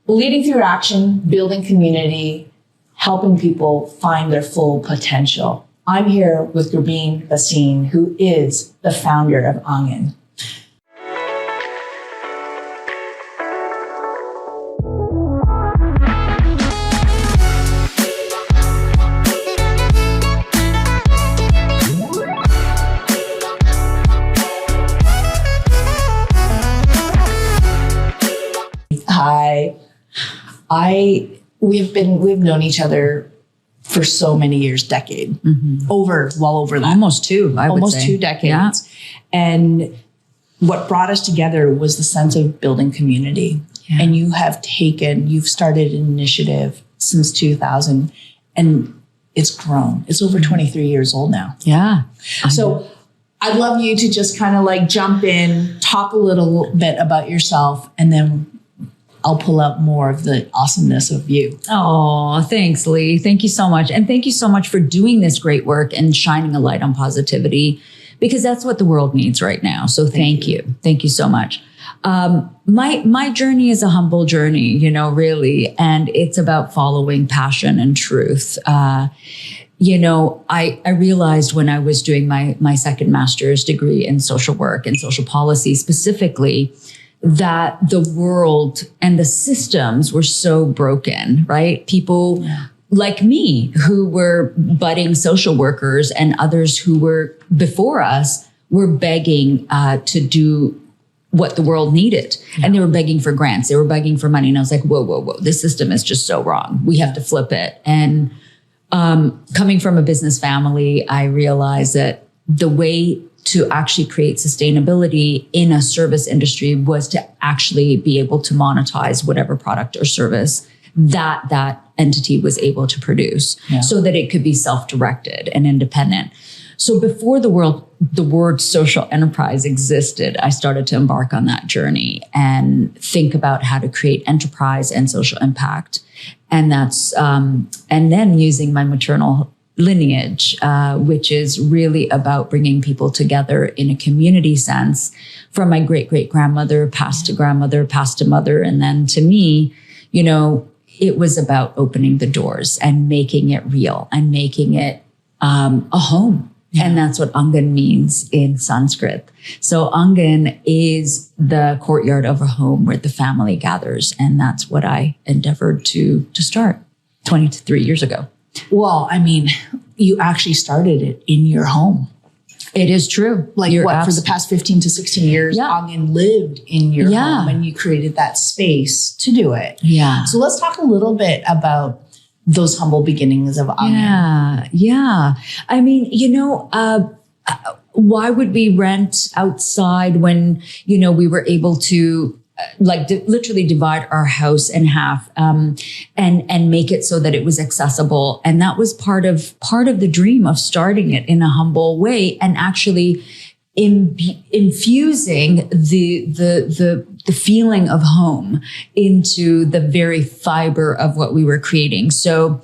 Leading through action, building community, helping people find their full potential. I'm here with Gurbeen Bhasin, who is the founder of Aangen. Hi. We've known each other for so many years, decade, well over that. Almost two, I would say. Almost 2 decades. Yeah. And what brought us together was the sense of building community. Yeah. And you've started an initiative since 2000 and it's grown. It's over 23 years old now. Yeah. So I'd love you to just kind of like jump in, talk a little bit about yourself, and then I'll pull out more of the awesomeness of you. Oh, thanks, Lee. Thank you so much. And thank you so much for doing this great work and shining a light on positivity, because that's what the world needs right now. So thank you. Thank you so much. My journey is a humble journey, really, and it's about following passion and truth. I realized when I was doing my second master's degree in social work and social policy specifically, that the world and the systems were so broken, right? People like me who were budding social workers and others who were before us were begging to do what the world needed. Yeah. And they were begging for grants. They were begging for money. And I was like, whoa, this system is just so wrong. We have to flip it. And coming from a business family, I realized that the way to actually create sustainability in a service industry was to actually be able to monetize whatever product or service that entity was able to produce, so that it could be self-directed and independent. So before the word social enterprise existed, I started to embark on that journey and think about how to create enterprise and social impact. And that's, and then using my maternal lineage, which is really about bringing people together in a community sense, from my great-great-grandmother passed to grandmother, passed to mother. And then to me, it was about opening the doors and making it real and making it a home. Yeah. And that's what Aangen means in Sanskrit. So Aangen is the courtyard of a home where the family gathers. And that's what I endeavored to start 23 years ago. Well, I mean, you actually started it in your home. It is true. For the past 15 to 16 years, Aangen lived in your home and you created that space to do it. Yeah. So let's talk a little bit about those humble beginnings of Aangen. Yeah. I mean, why would we rent outside when, we were able to literally divide our house in half, and make it so that it was accessible. And that was part of the dream of starting it in a humble way and actually infusing the feeling of home into the very fiber of what we were creating. So,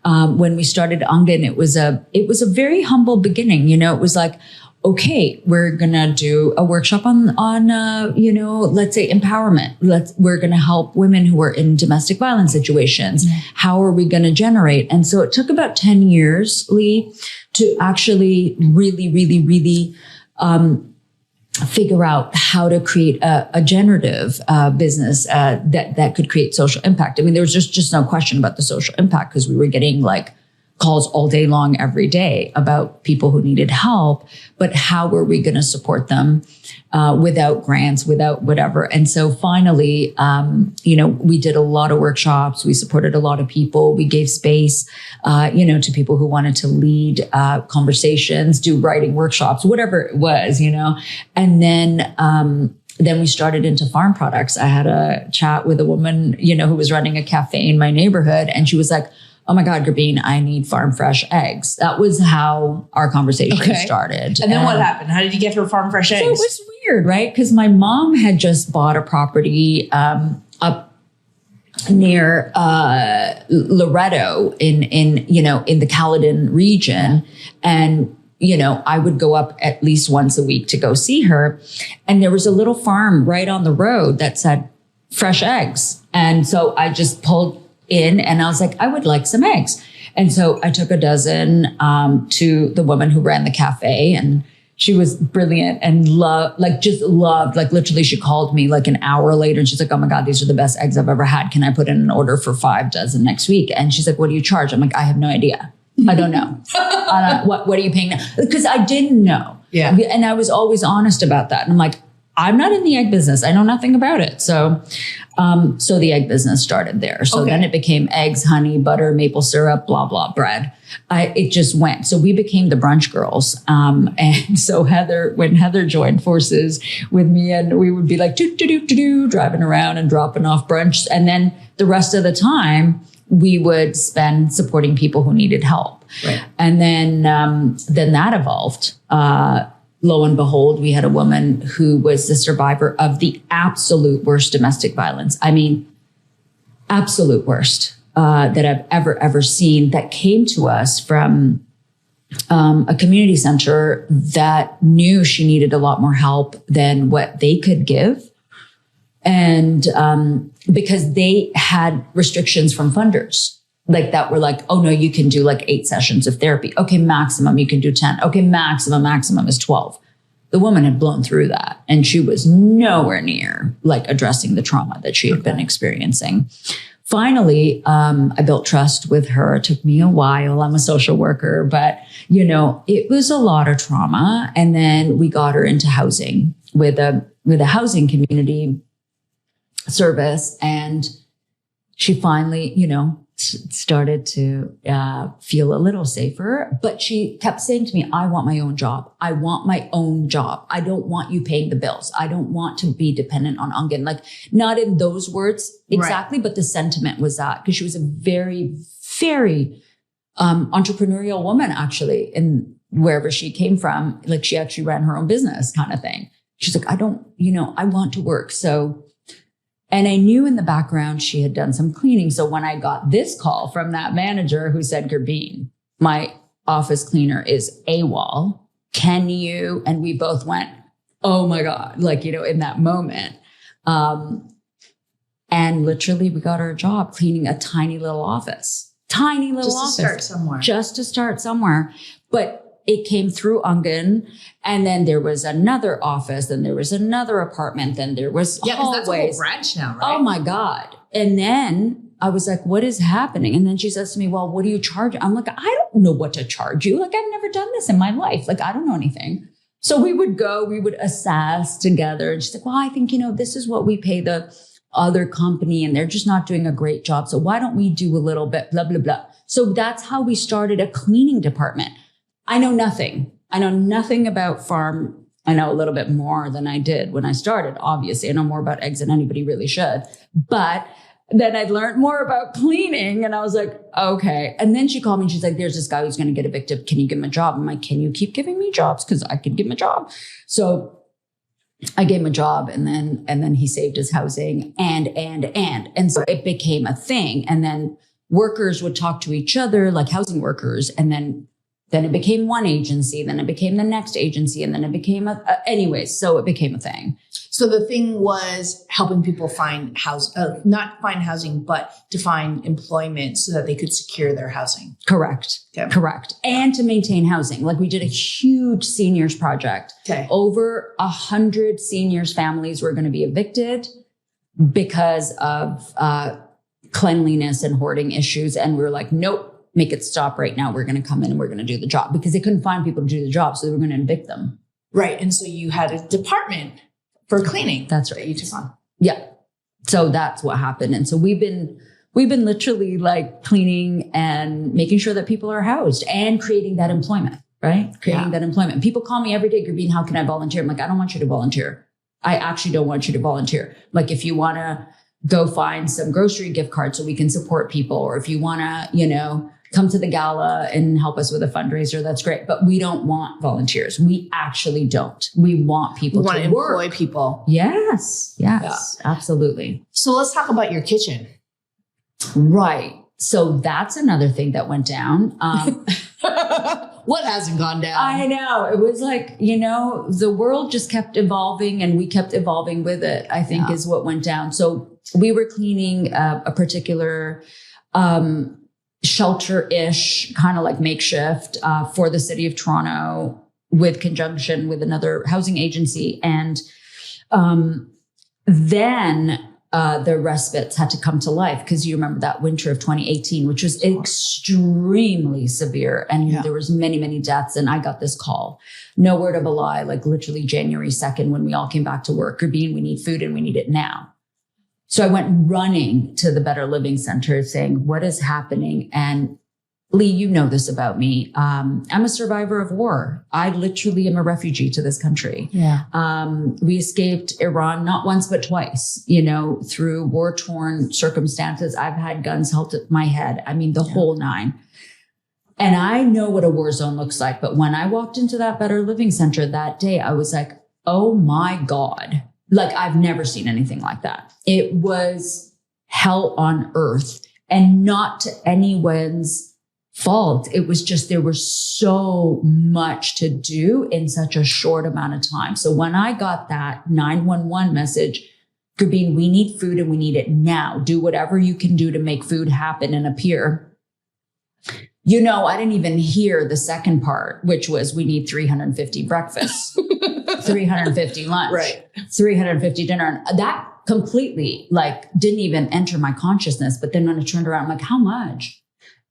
when we started Aangen, it was a very humble beginning. It was like, okay, we're going to do a workshop on let's say empowerment. We're going to help women who are in domestic violence situations. Mm-hmm. How are we going to generate? And so it took about 10 years, Lee, to actually really, really, really, figure out how to create a generative business that could create social impact. I mean, there was just no question about the social impact, because we were getting calls all day long, every day, about people who needed help. But how were we going to support them without grants, without whatever? And so finally, we did a lot of workshops. We supported a lot of people. We gave space, to people who wanted to lead conversations, do writing workshops, whatever it was, And then we started into farm products. I had a chat with a woman, who was running a cafe in my neighborhood, and she was like, oh my God, Gurbeen, I need farm fresh eggs. That was how our conversation started. And then what happened? How did you get her farm fresh eggs? So it was weird, right? Because my mom had just bought a property up near Loretto in the Caledon region. And I would go up at least once a week to go see her. And there was a little farm right on the road that said, fresh eggs. And so I just pulled in and I was like, I would like some eggs. And so I took a dozen to the woman who ran the cafe, and she was brilliant and loved, literally she called me like an hour later and she's like, oh my God, these are the best eggs I've ever had. Can I put in an order for 5 dozen next week? And she's like, what do you charge? I'm like, I have no idea. I don't know. What are you paying now? Because I didn't know. Yeah. And I was always honest about that. And I'm like, I'm not in the egg business. I know nothing about it. So the egg business started there. So then it became eggs, honey, butter, maple syrup, blah, blah, bread. It just went. So we became the brunch girls. And so when Heather joined forces with me, and we would be like, driving around and dropping off brunch. And then the rest of the time we would spend supporting people who needed help. Right. And then that evolved. Lo and behold, we had a woman who was the survivor of the absolute worst domestic violence. I mean, absolute worst that I've ever seen, that came to us from a community center that knew she needed a lot more help than what they could give. And because they had restrictions from funders, like that were like, oh no, you can do like 8 sessions of therapy. Okay, maximum you can do 10. Okay, maximum is 12. The woman had blown through that, and she was nowhere near like addressing the trauma that she had been experiencing. Finally, I built trust with her. It took me a while. I'm a social worker, but it was a lot of trauma. And then we got her into housing with a housing community service, and she finally, started to feel a little safer. But she kept saying to me, I want my own job. I want my own job. I don't want you paying the bills. I don't want to be dependent on Aangen. Like, not in those words exactly, but the sentiment was that, because she was a very, very entrepreneurial woman, actually, in wherever she came from. Like, she actually ran her own business kind of thing. She's like, I want to work. So, and I knew in the background she had done some cleaning. So when I got this call from that manager who said, Gurbeen, my office cleaner is AWOL. Can you? And we both went, oh my God, in that moment. And literally we got her a job cleaning a tiny little office. Just to start somewhere. But it came through Aangen, and then there was another office, then there was another apartment, then there was hallways. That's a whole branch now, right? Oh my God. And then I was like, what is happening? And then she says to me, well, what do you charge? I'm like, I don't know what to charge you. Like, I've never done this in my life. Like, I don't know anything. So we would assess together. And she's like, well, I think, this is what we pay the other company, and they're just not doing a great job. So why don't we do a little bit, blah, blah, blah. So that's how we started a cleaning department. I know nothing. I know nothing about farm. I know a little bit more than I did when I started. Obviously, I know more about eggs than anybody really should. But then I learned more about cleaning, and I was like, okay. And then she called me and she's like, there's this guy who's going to get evicted. Can you give him a job? I'm like, can you keep giving me jobs? Because I could give him a job. So I gave him a job, and then he saved his housing and so it became a thing. And then workers would talk to each other, like housing workers, and then it became one agency, then it became the next agency, and then it became so it became a thing. So the thing was helping people find not find housing, but to find employment so that they could secure their housing. Correct. Okay. Correct. And to maintain housing. Like, we did a huge seniors project. Okay. Over 100 seniors families were going to be evicted because of cleanliness and hoarding issues. And we were like, nope. Make it stop right now. We're going to come in and we're going to do the job, because they couldn't find people to do the job. So they were going to evict them. Right. And so you had a department for cleaning. That's right. That you took on. Yeah. So that's what happened. And so we've been literally like cleaning and making sure that people are housed and creating that employment, right? Creating that employment. People call me every day, Gurbeen, how can I volunteer? I'm like, I don't want you to volunteer. I actually don't want you to volunteer. Like, if you want to go find some grocery gift cards so we can support people, or if you want to, come to the Gala and help us with a fundraiser, that's great. But we don't want volunteers. We actually don't. We want people to employ work. People. Yes, absolutely. So let's talk about your kitchen. Right. So that's another thing that went down. What hasn't gone down? I know. It was like, the world just kept evolving, and we kept evolving with it, I think is what went down. So we were cleaning a particular shelter-ish, kind of like makeshift for the city of Toronto with conjunction with another housing agency. And then the respites had to come to life because you remember that winter of 2018, which was extremely severe. And there was many, many deaths. And I got this call, no word of a lie, like literally January 2nd, when we all came back to work, Gurbeen, we need food and we need it now. So I went running to the Better Living Center saying, what is happening? And Lee, you know this about me. I'm a survivor of war. I literally am a refugee to this country. We escaped Iran not once, but twice, through war-torn circumstances. I've had guns held at my head. I mean, the whole nine. And I know what a war zone looks like. But when I walked into that Better Living Center that day, I was like, oh my God. Like, I've never seen anything like that. It was hell on earth, and not to anyone's fault. It was just, there was so much to do in such a short amount of time. So when I got that 911 message, Gurbeen, we need food and we need it now. Do whatever you can do to make food happen and appear. I didn't even hear the second part, which was we need 350 breakfasts, 350 lunch, right, 350 dinner. And that completely didn't even enter my consciousness. But then when I turned around, I'm like, how much?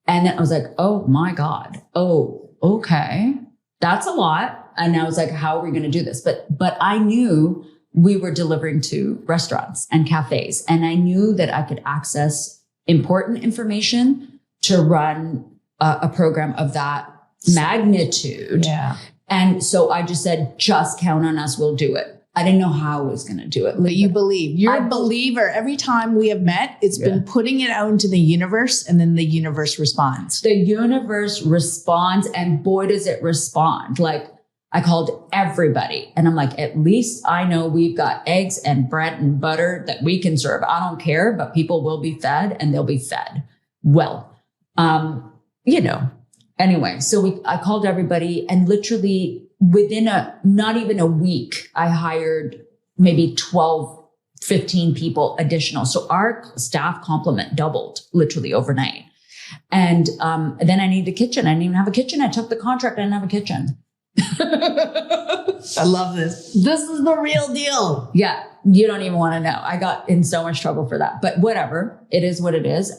And then I was like, oh my God. Oh, okay. That's a lot. And I was like, how are we going to do this? But I knew we were delivering to restaurants and cafes. And I knew that I could access important information to run a program of that magnitude. Yeah. And so I just said, just count on us. We'll do it. I didn't know how I was going to do it. But you believe. You're a believer. Every time we have met, it's been putting it out into the universe, and then the universe responds. The universe responds, and boy, does it respond. I called everybody, and I'm like, at least I know we've got eggs and bread and butter that we can serve. I don't care, but people will be fed, and they'll be fed well. Anyway, so I called everybody, and literally within not even a week, I hired maybe 12, 15 people additional. So our staff complement doubled literally overnight. And then I needed a kitchen. I didn't even have a kitchen. I took the contract. I didn't have a kitchen. I love this. This is the real deal. Yeah. You don't even want to know. I got in so much trouble for that, but whatever. It is what it is.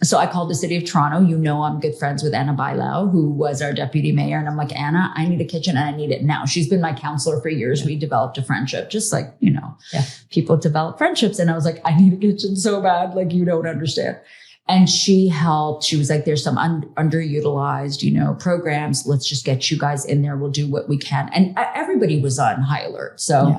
So I called the city of Toronto. I'm good friends with Anna Bailau, who was our deputy mayor. And I'm like, Anna, I need a kitchen and I need it now. She's been my counselor for years. Yeah. We developed a friendship, just people develop friendships. And I was like, I need a kitchen so bad. You don't understand. And she helped. She was like, there's some underutilized, programs. Let's just get you guys in there. We'll do what we can. And everybody was on high alert. So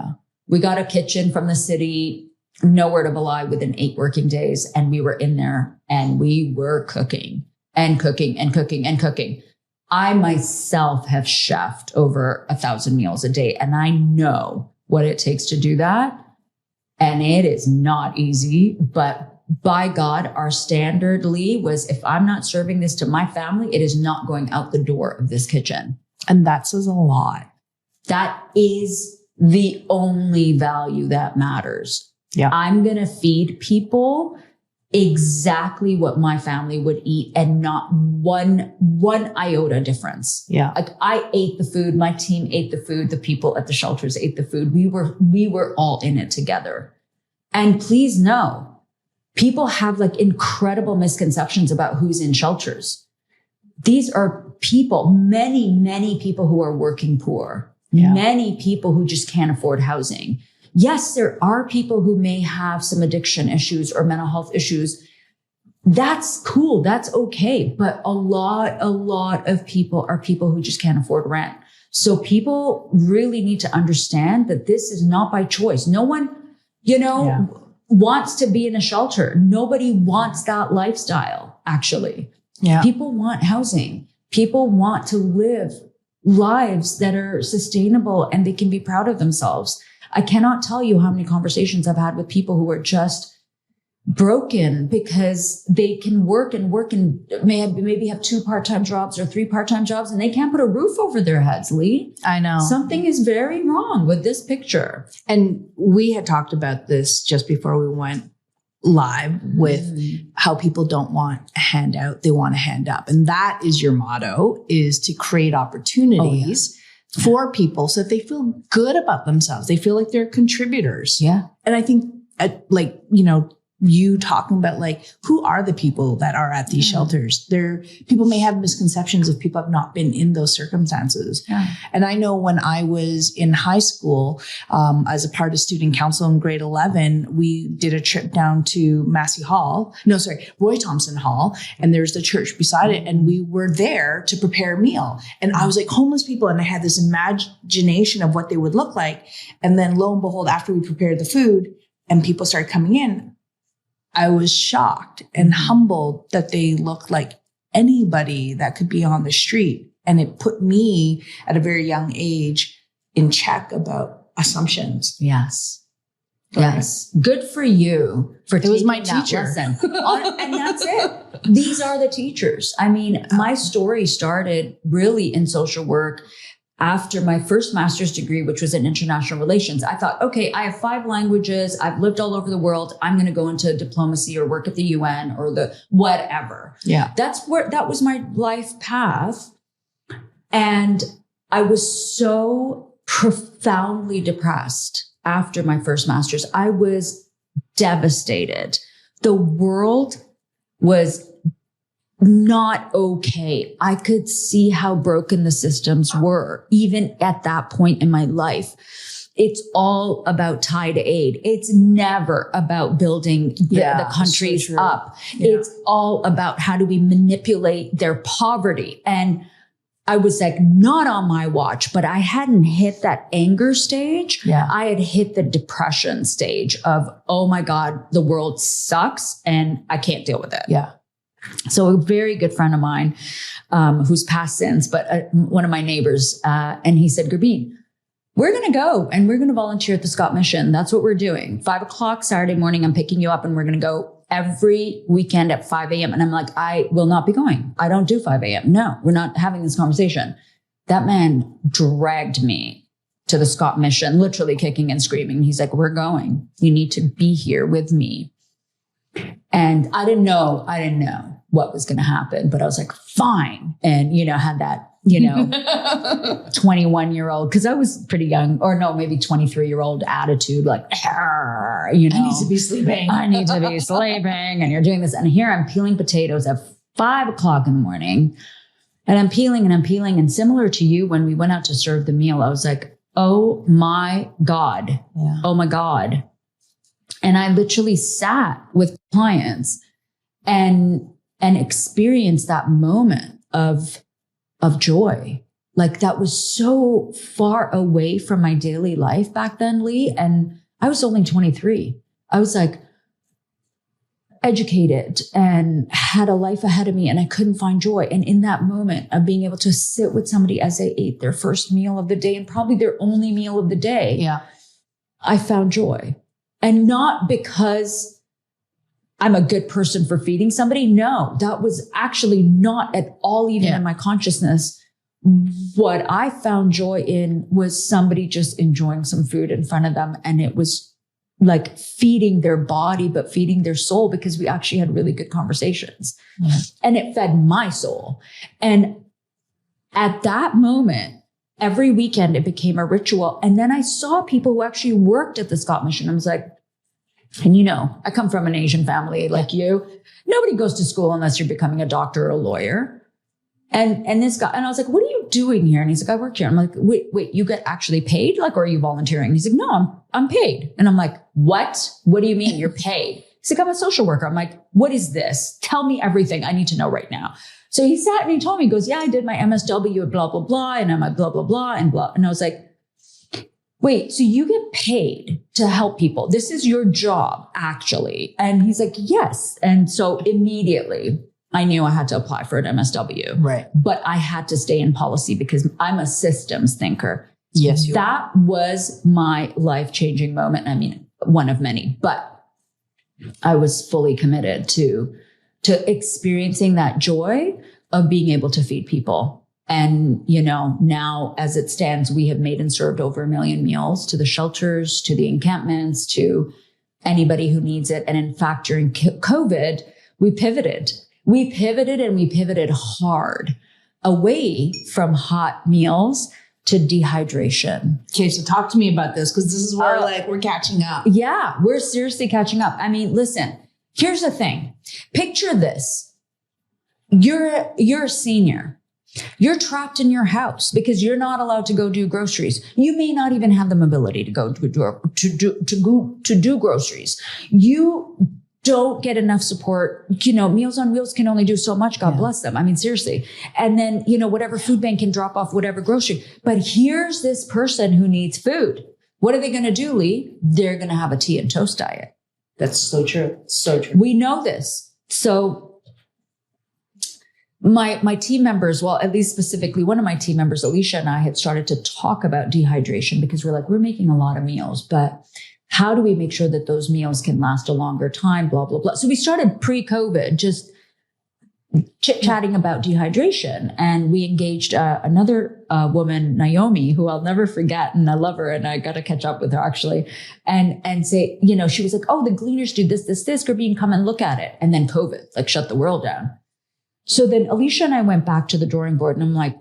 we got a kitchen from the city. No word of a lie, within 8 working days. And we were in there and we were cooking and cooking and cooking and cooking. I myself have chefed over 1,000 meals a day, and I know what it takes to do that. And it is not easy, but by God, our standard, Lee, was if I'm not serving this to my family, it is not going out the door of this kitchen. And that says a lot. That is the only value that matters. Yeah. I'm going to feed people exactly what my family would eat, and not one iota difference. Yeah. I ate the food. My team ate the food. The people at the shelters ate the food. We were all in it together. And please know, people have incredible misconceptions about who's in shelters. These are people, many, many people who are working poor, many people who just can't afford housing. Yes, there are people who may have some addiction issues or mental health issues. That's cool. That's okay. But a lot of people are people who just can't afford rent. So people really need to understand that this is not by choice. No one, wants to be in a shelter. Nobody wants that lifestyle, actually. Yeah. People want housing. People want to live lives that are sustainable and they can be proud of themselves. I cannot tell you how many conversations I've had with people who are just broken because they can work and maybe have 2 part-time jobs or 3 part-time jobs, and they can't put a roof over their heads, Lee. I know. Something is very wrong with this picture. And we had talked about this just before we went live with how people don't want a handout, they want a hand up. And that is your motto, is to create opportunities for people so that they feel good about themselves. They feel like they're contributors. Yeah. And I think you talking about like, who are the people that are at these shelters? People may have misconceptions if people have not been in those circumstances. Yeah. And I know when I was in high school, as a part of student council in grade 11, we did a trip down to Roy Thompson Hall. And there's the church beside it. And we were there to prepare a meal. And I was like, homeless people. And I had this imagination of what they would look like. And then lo and behold, after we prepared the food and people started coming in, I was shocked and humbled that they looked like anybody that could be on the street. And it put me at a very young age in check about assumptions. Yes. Yes. Good for you for taking It was my that teacher. lesson. And that's it. These are the teachers. I mean, my story started really in social work after my first master's degree, which was in international relations. I thought, okay, I have 5 languages. I've lived all over the world. I'm going to go into diplomacy or work at the UN or the whatever. Yeah. That was my life path. And I was so profoundly depressed after my first master's. I was devastated. The world was not okay. I could see how broken the systems were, even at that point in my life. It's all about tide aid. It's never about building the countries so up. Yeah. It's all about how do we manipulate their poverty. And I was like, not on my watch, but I hadn't hit that anger stage. Yeah. I had hit the depression stage of, oh my God, the world sucks and I can't deal with it. Yeah. So a very good friend of mine, who's passed since, but one of my neighbors, and he said, Gurbeen, we're going to go and we're going to volunteer at the Scott Mission. That's what we're doing. 5:00 Saturday morning, I'm picking you up and we're going to go every weekend at 5 a.m. And I'm like, I will not be going. I don't do 5 a.m. No, we're not having this conversation. That man dragged me to the Scott Mission, literally kicking and screaming. He's like, we're going. You need to be here with me. And I didn't know what was going to happen, but I was like, fine. And, had that, 21-year-old, cause I was pretty young, or no, maybe 23-year-old attitude, like, I need to be sleeping. I need to be sleeping. And you're doing this. And here I'm peeling potatoes at 5:00 in the morning, and I'm peeling and I'm peeling. And similar to you, when we went out to serve the meal, I was like, oh my God. Yeah. Oh my God. And I literally sat with clients and experienced that moment of joy. Like that was so far away from my daily life back then, Lee. And I was only 23. I was like educated and had a life ahead of me, and I couldn't find joy. And in that moment of being able to sit with somebody as they ate their first meal of the day and probably their only meal of the day, I found joy. And not because I'm a good person for feeding somebody. No, that was actually not at all even in my consciousness. What I found joy in was somebody just enjoying some food in front of them. And it was like feeding their body, but feeding their soul, because we actually had really good conversations. And it fed my soul. And at that moment, every weekend, it became a ritual. And then I saw people who actually worked at the Scott Mission. I was like, and I come from an Asian family like you. Nobody goes to school unless you're becoming a doctor or a lawyer. And this guy, and I was like, what are you doing here? And he's like, I work here. I'm like, wait, you get actually paid? Like, or are you volunteering? He's like, no, I'm paid. And I'm like, what? What do you mean you're paid? He's like, I'm a social worker. I'm like, what is this? Tell me everything I need to know right now. So he sat and he told me, he goes, yeah, I did my MSW at blah, blah, blah. And I'm like, blah, blah, blah, and blah. And I was like, wait, so you get paid to help people. This is your job, actually. And he's like, yes. And so immediately I knew I had to apply for an MSW. Right. But I had to stay in policy because I'm a systems thinker. Yes. That was my life-changing moment. I mean, one of many, but I was fully committed to experiencing that joy of being able to feed people. And, now as it stands, we have made and served over 1 million meals to the shelters, to the encampments, to anybody who needs it. And in fact, during COVID, we pivoted. We pivoted hard away from hot meals to dehydration. Okay, so talk to me about this, because this is where we're catching up. Yeah, we're seriously catching up. I mean, listen, here's the thing. Picture this. You're a senior. You're trapped in your house because you're not allowed to go do groceries. You may not even have the mobility to go to do groceries. You don't get enough support. Meals on Wheels can only do so much. God bless them. I mean, seriously. And then, whatever food bank can drop off whatever grocery. But here's this person who needs food. What are they going to do, Lee? They're going to have a tea and toast diet. That's so true. So true. We know this. So my team members, well, at least specifically one of my team members, Alicia, and I had started to talk about dehydration because we're making a lot of meals, but how do we make sure that those meals can last a longer time, blah, blah, blah. So we started pre-COVID just chit-chatting about dehydration. And we engaged another woman, Naomi, who I'll never forget. And I love her. And I got to catch up with her actually. And say, she was like, oh, the Gleaners do this. Gurbeen, come and look at it. And then COVID, shut the world down. So then Alicia and I went back to the drawing board and I'm like,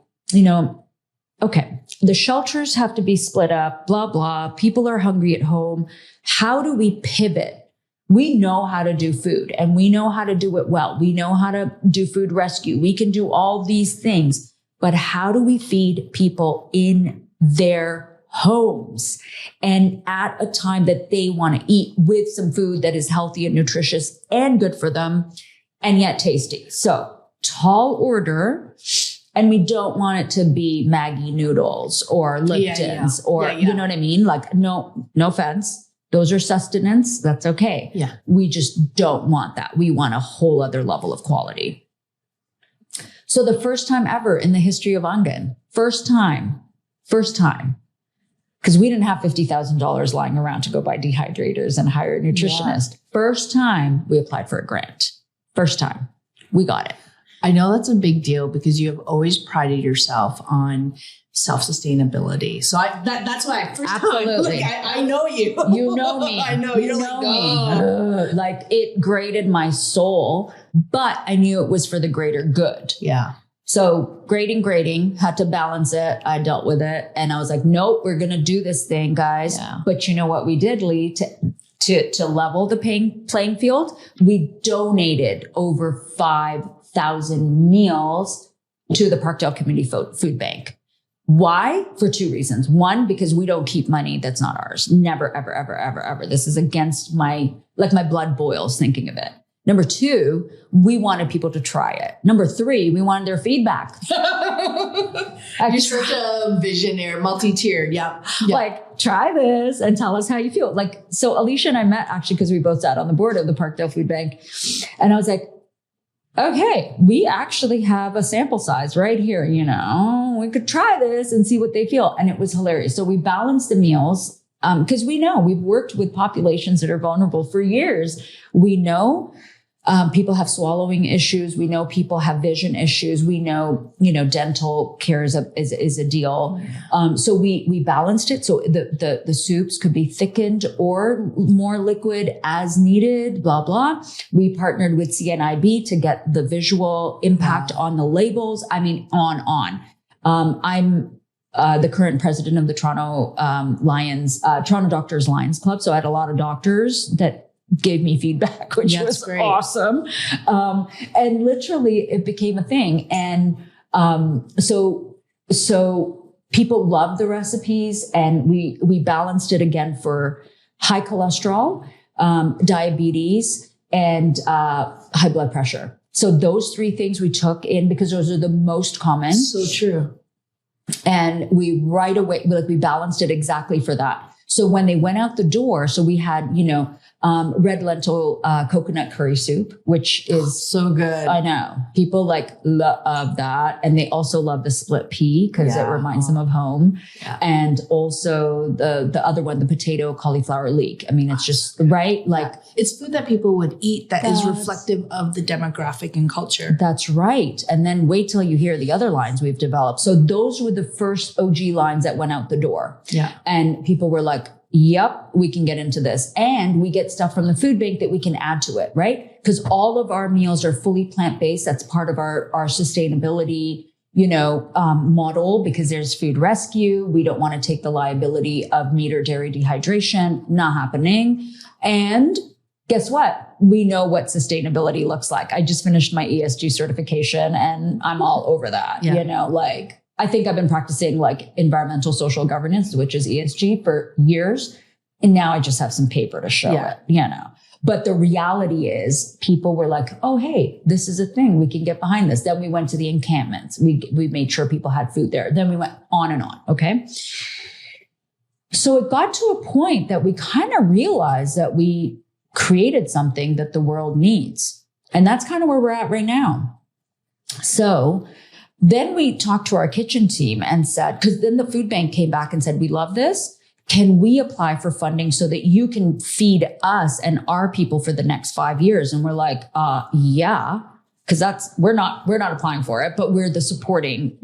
okay, the shelters have to be split up, blah, blah. People are hungry at home. How do we pivot? We know how to do food and we know how to do it well. We know how to do food rescue. We can do all these things, but how do we feed people in their homes and at a time that they want to eat with some food that is healthy and nutritious and good for them and yet tasty? So tall order. And we don't want it to be Maggie noodles or Lipton's or, you know what I mean? No offense. Those are sustenance. That's okay. Yeah. We just don't want that. We want a whole other level of quality. So the first time ever in the history of Aangen, first time, because we didn't have $50,000 lying around to go buy dehydrators and hire a nutritionist. Yeah. First time we applied for a grant. First time we got it. I know that's a big deal because you have always prided yourself on self-sustainability. So that's why I first Absolutely. time, I know you. You know me. I know you know me. It grated my soul, but I knew it was for the greater good. Yeah. So grading, had to balance it. I dealt with it. And I was like, nope, we're going to do this thing, guys. Yeah. But you know what we did, Lee, to level the playing field? We donated over 5,000 meals to the Parkdale Community Food Bank. Why? For two reasons. One, because we don't keep money that's not ours. Never, ever, ever, ever, ever. This is against my blood boils thinking of it. Number two, we wanted people to try it. Number three, we wanted their feedback. You're such a visionary, multi-tiered. Yeah. Try this and tell us how you feel. So Alicia and I met actually because we both sat on the board of the Parkdale Food Bank. And I was like, okay, we actually have a sample size right here. We could try this and see what they feel. And it was hilarious. So we balanced the meals because we know we've worked with populations that are vulnerable for years. We know people have swallowing issues. We know people have vision issues. We know, dental care is a deal. So we balanced it. So the soups could be thickened or more liquid as needed, blah, blah. We partnered with CNIB to get the visual impact on the labels. I mean, on. I'm the current president of the Toronto Doctors Lions Club. So I had a lot of doctors that gave me feedback, which was great. Awesome. And literally it became a thing. And, so people loved the recipes and we balanced it again for high cholesterol, diabetes and, high blood pressure. So those three things we took in because those are the most common. So true. And we right away, we balanced it exactly for that. So when they went out the door, so we had, red lentil coconut curry soup, which is so good. I know people love that, and they also love the split pea because it reminds them of home. Yeah. And also the other one, the potato cauliflower leek. I mean, it's just right. It's food that people would eat that is reflective of the demographic and culture. That's right. And then wait till you hear the other lines we've developed. So those were the first OG lines that went out the door. Yeah. And people were like, yep, we can get into this. And we get stuff from the food bank that we can add to it, right? Because all of our meals are fully plant-based. That's part of our sustainability, model, because there's food rescue. We don't want to take the liability of meat or dairy dehydration. Not happening. And guess what? We know what sustainability looks like. I just finished my ESG certification and I'm all over that, I think I've been practicing like environmental social governance, which is ESG, for years. And now I just have some paper to show it, But the reality is people were like, oh, hey, this is a thing. We can get behind this. Then we went to the encampments. We made sure people had food there. Then we went on and on. Okay. So it got to a point that we kind of realized that we created something that the world needs. And that's kind of where we're at right now. So then we talked to our kitchen team and said, because then the food bank came back and said, we love this. Can we apply for funding so that you can feed us and our people for the next 5 years? And we're like, yeah, because we're not applying for it, but we're the supporting,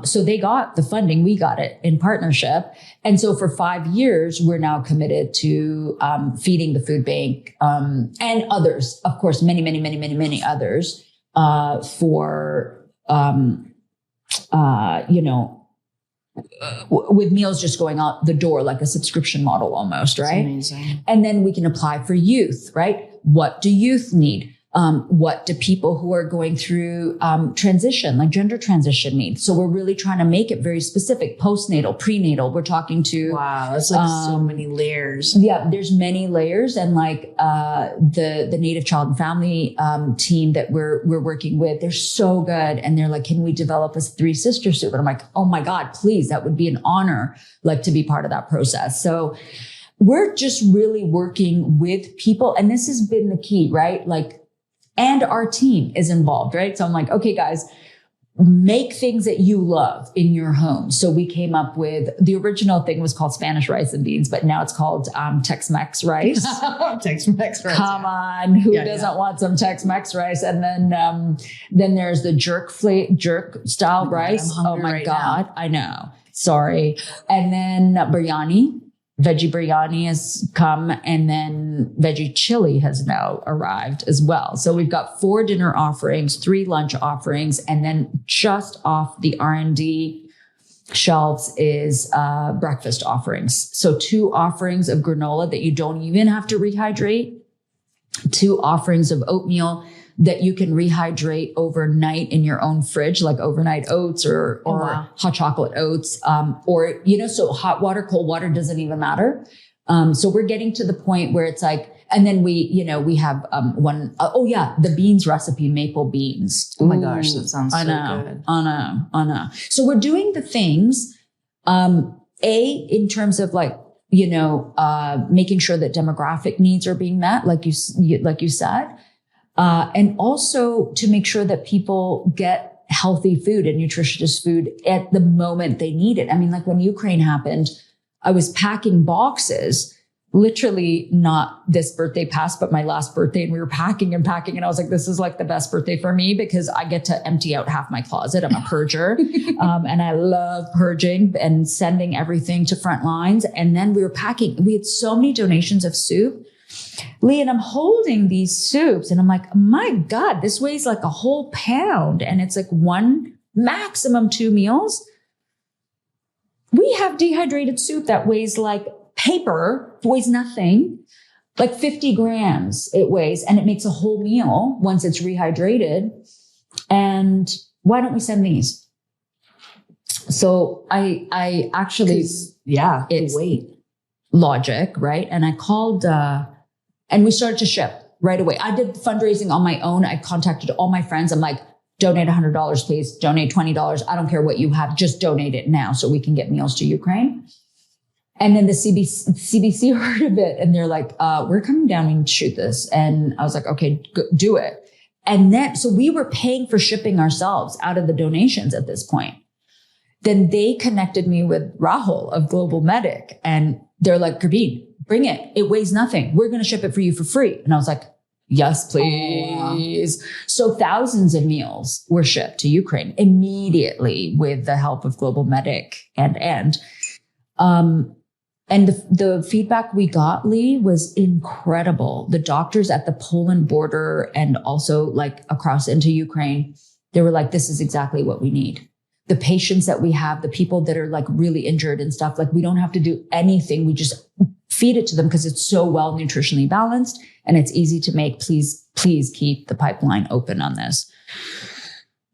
So they got the funding. We got it in partnership. And so for 5 years, we're now committed to feeding the food bank and others, of course, many others with meals just going out the door, like a subscription model almost, right? That's amazing. And then we can apply for youth, right? What do youth need? What do people who are going through transition, like gender transition, need? So we're really trying to make it very specific. Postnatal, prenatal. We're talking to that's like so many layers. Yeah, there's many layers, and like the Native Child and Family team that we're working with, they're so good, and they're like, can we develop a 3 sister soup? And I'm like, oh my God, please, that would be an honor, like to be part of that process. So we're just really working with people, and this has been the key, right? Like. And our team is involved, right? So I'm like, okay, guys, make things that you love in your home. So we came up with, the original thing was called Spanish rice and beans, but now it's called Tex-Mex rice. Tex-Mex rice. Come on, who doesn't want some Tex-Mex rice? And then there's the jerk style rice. Oh my God, now. I know. Sorry. And then biryani. Veggie biryani has come, and then veggie chili has now arrived as well. So we've got 4 dinner offerings, 3 lunch offerings, and then just off the R&D shelves is breakfast offerings. So 2 offerings of granola that you don't even have to rehydrate, 2 offerings of oatmeal that you can rehydrate overnight in your own fridge, like overnight oats or hot chocolate oats, so hot water, cold water doesn't even matter. So we're getting to the point where it's like, and then we have the beans recipe, maple beans. Oh my gosh, that sounds so good. I know. So we're doing the things, in terms of like, making sure that demographic needs are being met, like you said. And also to make sure that people get healthy food and nutritious food at the moment they need it. I mean, like when Ukraine happened, I was packing boxes, literally not this birthday past, but my last birthday. And we were packing. And I was like, this is like the best birthday for me because I get to empty out half my closet. I'm a purger. And I love purging and sending everything to front lines. And then we were packing. We had so many donations of soup. Lee, and I'm holding these soups and I'm like, my God, this weighs like a whole pound. And it's like 1, maximum 2 meals. We have dehydrated soup that weighs like paper, weighs nothing, like 50 grams it weighs, and it makes a whole meal once it's rehydrated. And why don't we send these? So I actually, it's weight logic, right? And I called, and we started to ship right away. I did fundraising on my own. I contacted all my friends. I'm like, donate $100, please. Donate $20. I don't care what you have. Just donate it now so we can get meals to Ukraine. And then the CBC heard of it and they're like, we're coming down and shoot this. And I was like, okay, do it. And then, so we were paying for shipping ourselves out of the donations at this point. Then they connected me with Rahul of Global Medic and they're like, Gurbeen, bring it. It weighs nothing. We're going to ship it for you for free. And I was like, yes, please. So thousands of meals were shipped to Ukraine immediately with the help of Global Medic and And the feedback we got, Lee, was incredible. The doctors at the Poland border and also like across into Ukraine, they were like, this is exactly what we need. The patients that we have, the people that are like really injured and stuff, like we don't have to do anything. We just feed it to them because it's so well nutritionally balanced and it's easy to make. Please keep the pipeline open on this.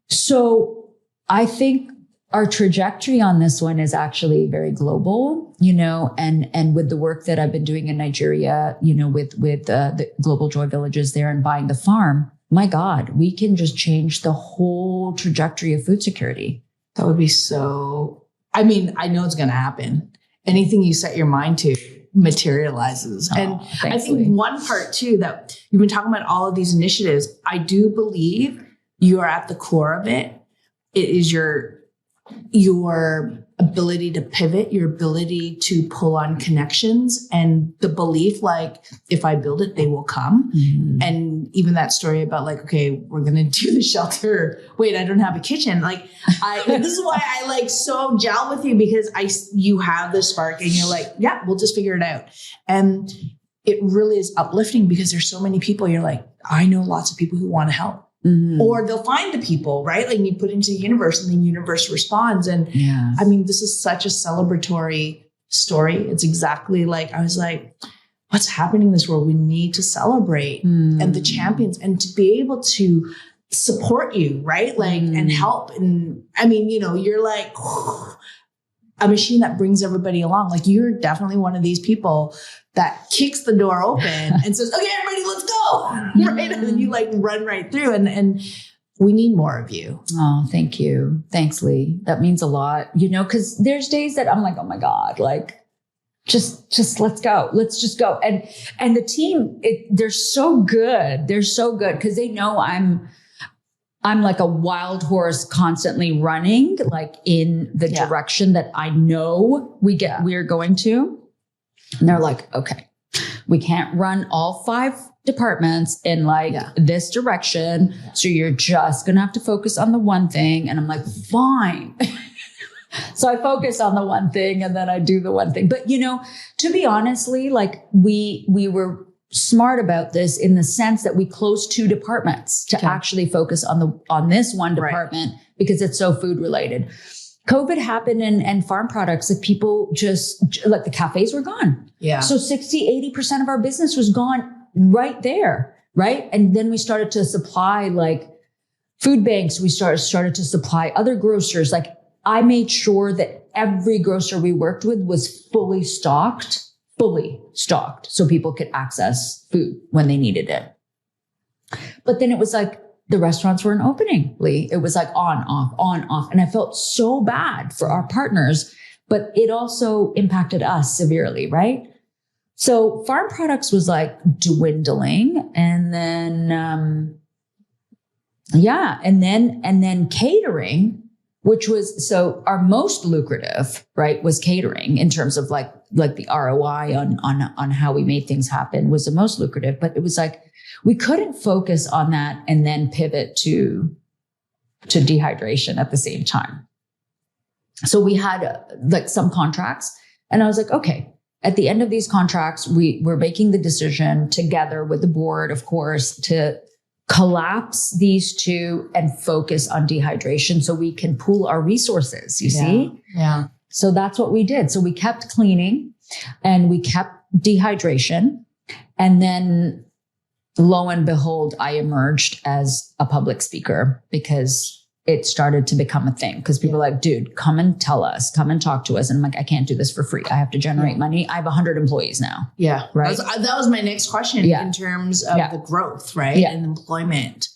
So I think our trajectory on this one is actually very global, and with the work that I've been doing in Nigeria, with the Global Joy Villages there and buying the farm, my God, we can just change the whole trajectory of food security. That would be so, I know it's going to happen. Anything you set your mind to materializes. And I think one part too, that you've been talking about all of these initiatives, I do believe you are at the core of it. It is your ability to pivot, your ability to pull on connections, and the belief like, if I build it, they will come. Mm-hmm. And even that story about like, okay, we're going to do the shelter. Wait, I don't have a kitchen. Like this is why I like so gel with you, because you have the spark and you're like, yeah, we'll just figure it out. And it really is uplifting because there's so many people. You're like, I know lots of people who want to help. Mm-hmm. Or they'll find the people, right? Like you put into the universe and the universe responds. And this is such a celebratory story. It's exactly like, I was like, what's happening in this world? We need to celebrate and the champions and to be able to support you, right? Like, and help. And you're like a machine that brings everybody along. Like you're definitely one of these people that kicks the door open and says, okay, everybody, let's go. Right. And then you like run right through and we need more of you. Oh, thank you. Thanks, Lee. That means a lot, cause there's days that I'm like, oh my God, like just let's go. Let's just go. And the team, they're so good. They're so good. Cause they know I'm like a wild horse constantly running like in the direction that I know we're going to. And they're like, okay, we can't run all 5 departments in like this direction. So you're just going to have to focus on the one thing. And I'm like, fine. So I focus on the one thing and then I do the one thing. But, to be honestly, like we were smart about this in the sense that we closed 2 departments to actually focus on this one department because it's so food related. COVID happened and farm products, like people just like the cafes were gone. Yeah. So 60-80% of our business was gone right there. Right. And then we started to supply like food banks. We started to supply other grocers. Like I made sure that every grocer we worked with was fully stocked so people could access food when they needed it. But then it was like, the restaurants weren't opening, Lee. It was like on, off. And I felt so bad for our partners, but it also impacted us severely, right? So farm products was like dwindling. And then, and then catering, which was, so our most lucrative, right, was catering in terms of like the ROI on how we made things happen was the most lucrative. But it was like, we couldn't focus on that and then pivot to dehydration at the same time. So we had like some contracts and I was like, okay, at the end of these contracts, we're making the decision together with the board, of course, to collapse these 2 and focus on dehydration so we can pool our resources, you see? Yeah. So that's what we did. So we kept cleaning and we kept dehydration. And then lo and behold, I emerged as a public speaker because it started to become a thing. Because people are like, dude, come and tell us, come and talk to us. And I'm like, I can't do this for free. I have to generate money. I have 100 employees now. Yeah. Right. That was my next question in terms of the growth, right? And employment.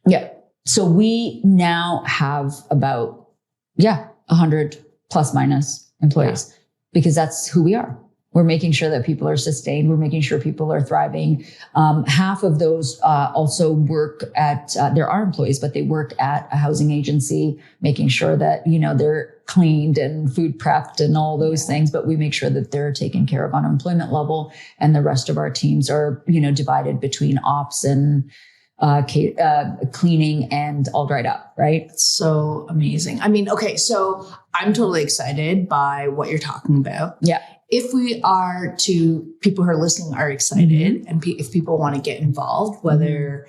Yeah. So we now have about, 100 plus minus employees because that's who we are. We're making sure that people are sustained. We're making sure people are thriving. Half of those also work at, there are employees, but they work at a housing agency, making sure that, they're cleaned and food prepped and all those things. But we make sure that they're taken care of on an employment level. And the rest of our teams are, divided between ops and cleaning and all dried up, right? It's so amazing. Okay, so I'm totally excited by what you're talking about. Yeah. if we are to, people who are listening are excited, and if people want to get involved, whether,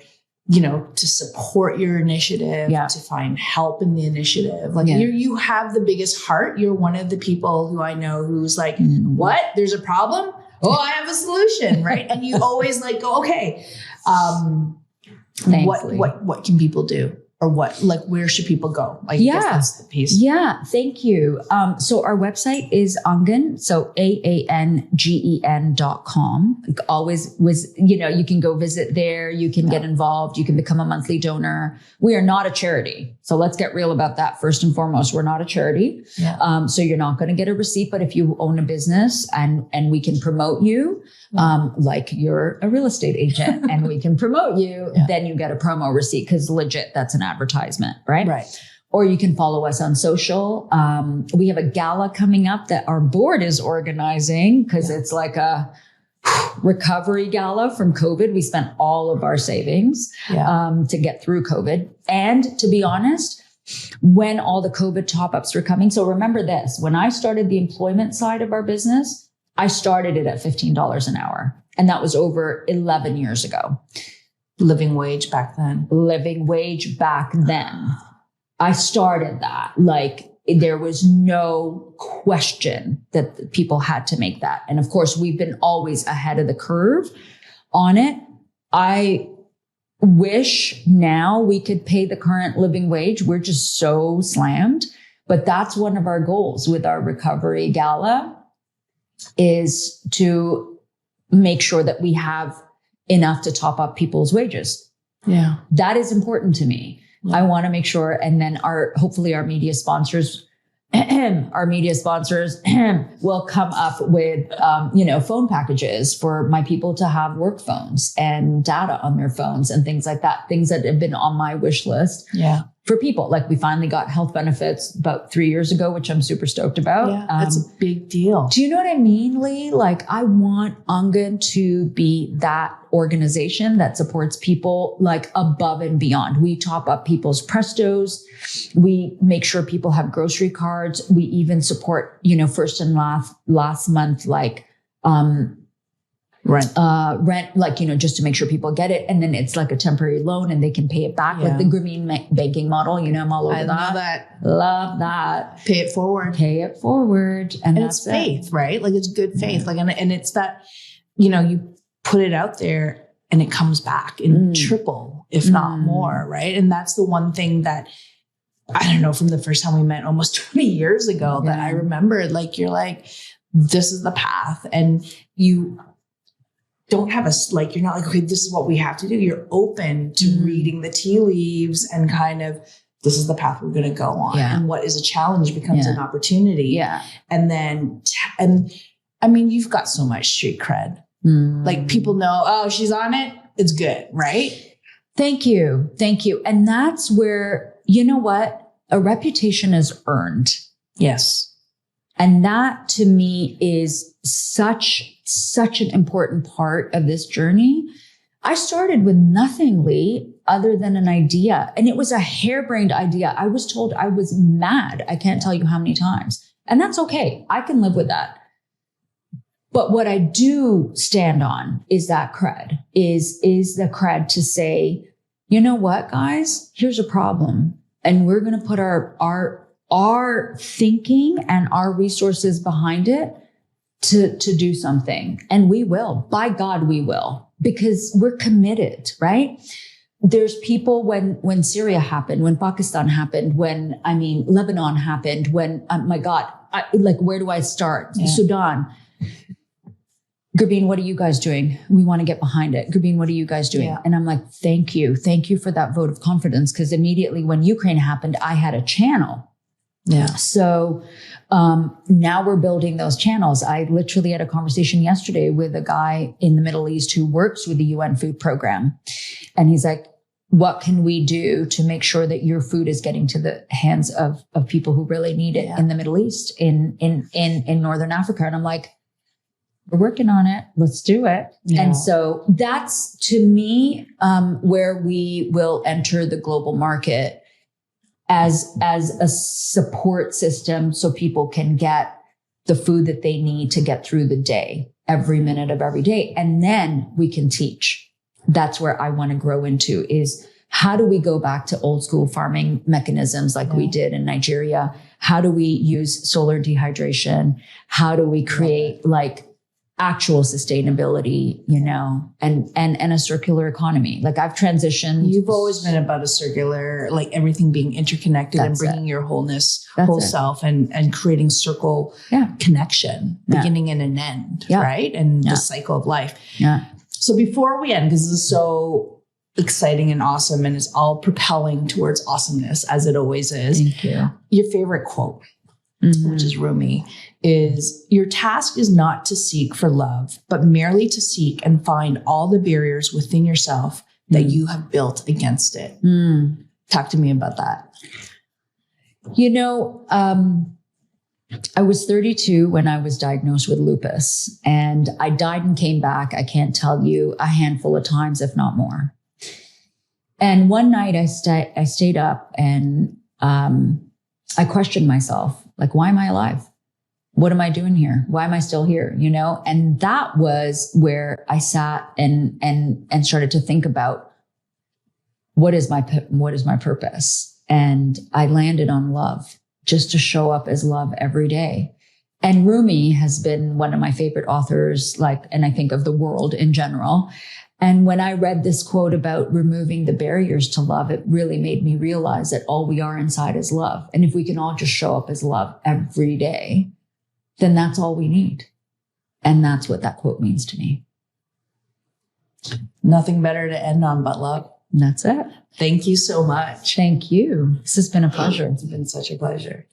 to support your initiative, to find help in the initiative, like you have the biggest heart. You're one of the people who I know who's like, what? There's a problem? Oh, I have a solution, right? And you always like go, okay, what can people do? Or where should people go? I guess that's the piece. Yeah. Thank you. So our website is Aangen. So AANGEN.com. Always you can go visit there. You can get involved. You can become a monthly donor. We are not a charity. So let's get real about that. First and foremost, we're not a charity. Yeah. So you're not going to get a receipt, but if you own a business and we can promote you, like you're a real estate agent and we can promote you, then you get a promo receipt, because legit, that's an advertisement, right? Right. Or you can follow us on social. We have a gala coming up that our board is organizing, because it's like a recovery gala from COVID. We spent all of our savings to get through COVID. And to be honest, when all the COVID top-ups were coming, so remember this, when I started the employment side of our business, I started it at $15 an hour. And that was over 11 years ago. Living wage back then. I started that. Like, there was no question that people had to make that. And of course, we've been always ahead of the curve on it. I wish now we could pay the current living wage. We're just so slammed. But that's one of our goals with our recovery gala, is to make sure that we have enough to top up people's wages. Yeah. That is important to me. Yeah. I want to make sure. And then hopefully our media sponsors will come up with, phone packages for my people to have work phones and data on their phones and things like that. Things that have been on my wish list. Yeah. For people. Like, we finally got health benefits about 3 years ago, which I'm super stoked about. Yeah, that's a big deal. Do you know what I mean, Lee? Like, I want Aangen to be that organization that supports people like above and beyond. We top up people's Prestos. We make sure people have grocery cards. We even support, first and last month, like, rent, just to make sure people get it. And then it's like a temporary loan and they can pay it back, like the Gurbeen banking model. I'm all over that. Love that. Pay it forward. And it's faith, right? Like, it's good faith. Like, and it's that, you put it out there and it comes back in triple, if not more. Right. And that's the one thing that, I don't know, from the first time we met almost 20 years ago that I remembered, like, you're like, this is the path. And you don't have you're not like, okay, this is what we have to do. You're open to reading the tea leaves and kind of, this is the path we're going to go on. Yeah. And what is a challenge becomes an opportunity. Yeah. And then, you've got so much street cred. Like, people know, oh, she's on it. It's good. Right. Thank you. And that's where, you know what? A reputation is earned. Yes. And that to me is such an important part of this journey. I started with nothing, Lee, other than an idea. And it was a harebrained idea. I was told I was mad. I can't tell you how many times. And that's okay. I can live with that. But what I do stand on is that cred, is the cred to say, you know what, guys, here's a problem. And we're going to put our thinking and our resources behind it to do something. And we will, by God, we will, because we're committed, right? There's people when Syria happened, when Pakistan happened, when Lebanon happened, when, my God, where do I start? Yeah. Sudan. Gurbeen, what are you guys doing? We want to get behind it. Gurbeen, what are you guys doing? Yeah. And I'm like, thank you for that vote of confidence. Because immediately when Ukraine happened, I had a channel. Yeah. So now we're building those channels. I literally had a conversation yesterday with a guy in the Middle East who works with the UN Food Program. And he's like, what can we do to make sure that your food is getting to the hands of people who really need it in the Middle East, in Northern Africa? And I'm like, we're working on it. Let's do it. Yeah. And so that's, to me, where we will enter the global market as a support system so people can get the food that they need to get through the day, every minute of every day. And then we can teach. That's where I want to grow into, is how do we go back to old school farming mechanisms like we did in Nigeria? How do we use solar dehydration? How do we create like actual sustainability, you know, and a circular economy? Like I've transitioned. You've always been about a circular, like everything being interconnected and bringing your wholeness, whole self and creating circle connection, beginning and an end, right? And the cycle of life. Yeah. So before we end, because this is so exciting and awesome and it's all propelling towards awesomeness as it always is. Thank you. Your favorite quote, which is Rumi, is your task is not to seek for love, but merely to seek and find all the barriers within yourself that you have built against it. Talk to me about that. You know, I was 32 when I was diagnosed with lupus, and I died and came back, I can't tell you, a handful of times, if not more. And one night I stayed up and I questioned myself, like, why am I alive? What am I doing here? Why am I still here? You know? And that was where I sat and started to think about what is my purpose? And I landed on love, just to show up as love every day. And Rumi has been one of my favorite authors, and I think of the world in general. And when I read this quote about removing the barriers to love, it really made me realize that all we are inside is love. And if we can all just show up as love every day, then that's all we need. And that's what that quote means to me. Nothing better to end on but love. And that's it. Thank you so much. Thank you. This has been a pleasure. It's been such a pleasure.